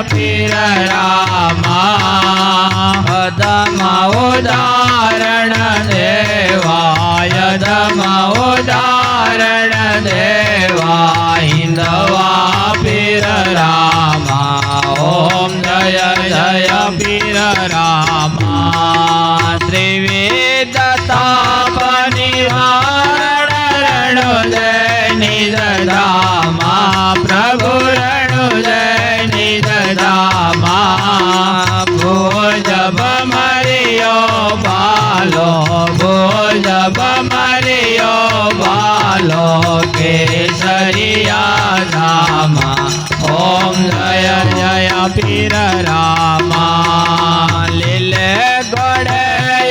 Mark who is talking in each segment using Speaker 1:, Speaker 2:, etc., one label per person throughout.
Speaker 1: पीर रामा अधम उदाहरण देवा यधम उदाहरण देवा हिंदवा पीर रामा ओम जय जय पीर रामा त्रिवेद ताप निवारण रणुजय निज धामा प्रभु रणुजय निज धामा भोजब मरियो बालो भोजब मरियो बालो केसरिया धामा ओम जय जय पीर रामा लीले गोड़े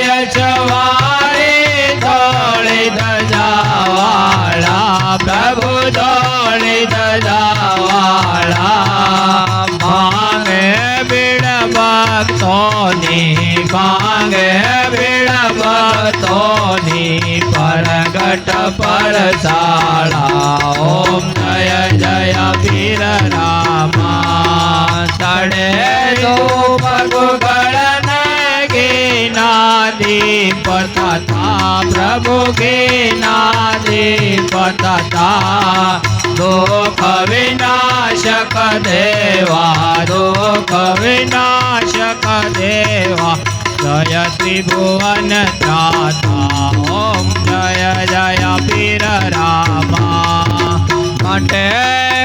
Speaker 1: यशवारी धोली धजावाला प्रभु धोली धजावाला मांगे बीड़ भक्तोनी मांगे बीड़ भक्तोनी परगट परसाला ओम जय जय पीर रामा तड़े दो पगुगड़न दीप तथा प्रभु के दीप तथा दुख विनाशक देवा दुख विनाशक देवा जय त्रिभुवन त्राता ओम जय जय पीर रामा मटे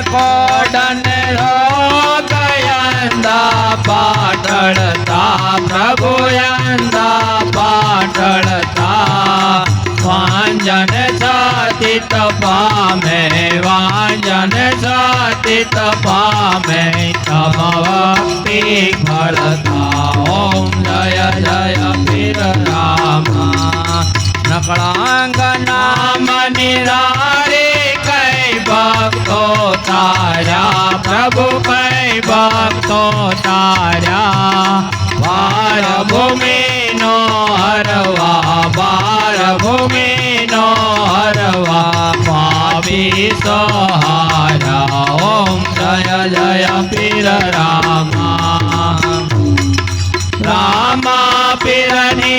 Speaker 1: कोडन रोग यंदा पाटड़ता प्रभु यंदा पाटड़ता वांजन सातित पामे वांजन सातित पामे तम भक्ति फलता ओम जय जय पीर रामा नकलांग नाम निरारे कई भक्तो तारा प्रभु कई भक्तो तारा बार भूमि नो हरवा बार भूमि नो हरवा पापी सहारा ओम जय जय पीर रामा रामा पीरनी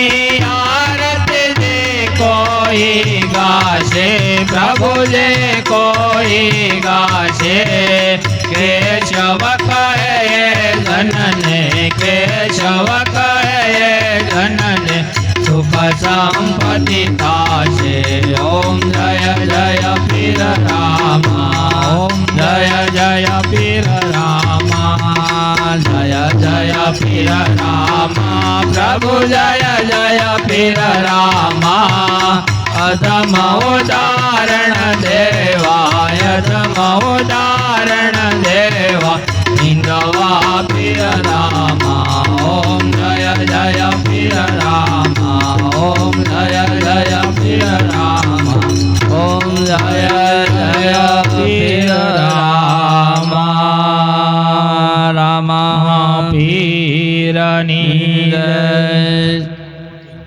Speaker 1: आरती दे कोई गासे प्रभु जे कोई गासे केशव कहे जनने केशव कहे जनने सुख संपत्ति तासे ओम जय जय पीर रामा ओम जय जय पीर रामा जय जय पीर रामा प्रभु जय जय पीर रामा अधम उदाहरण देवा यधम उदाहरण देवा हिंदवा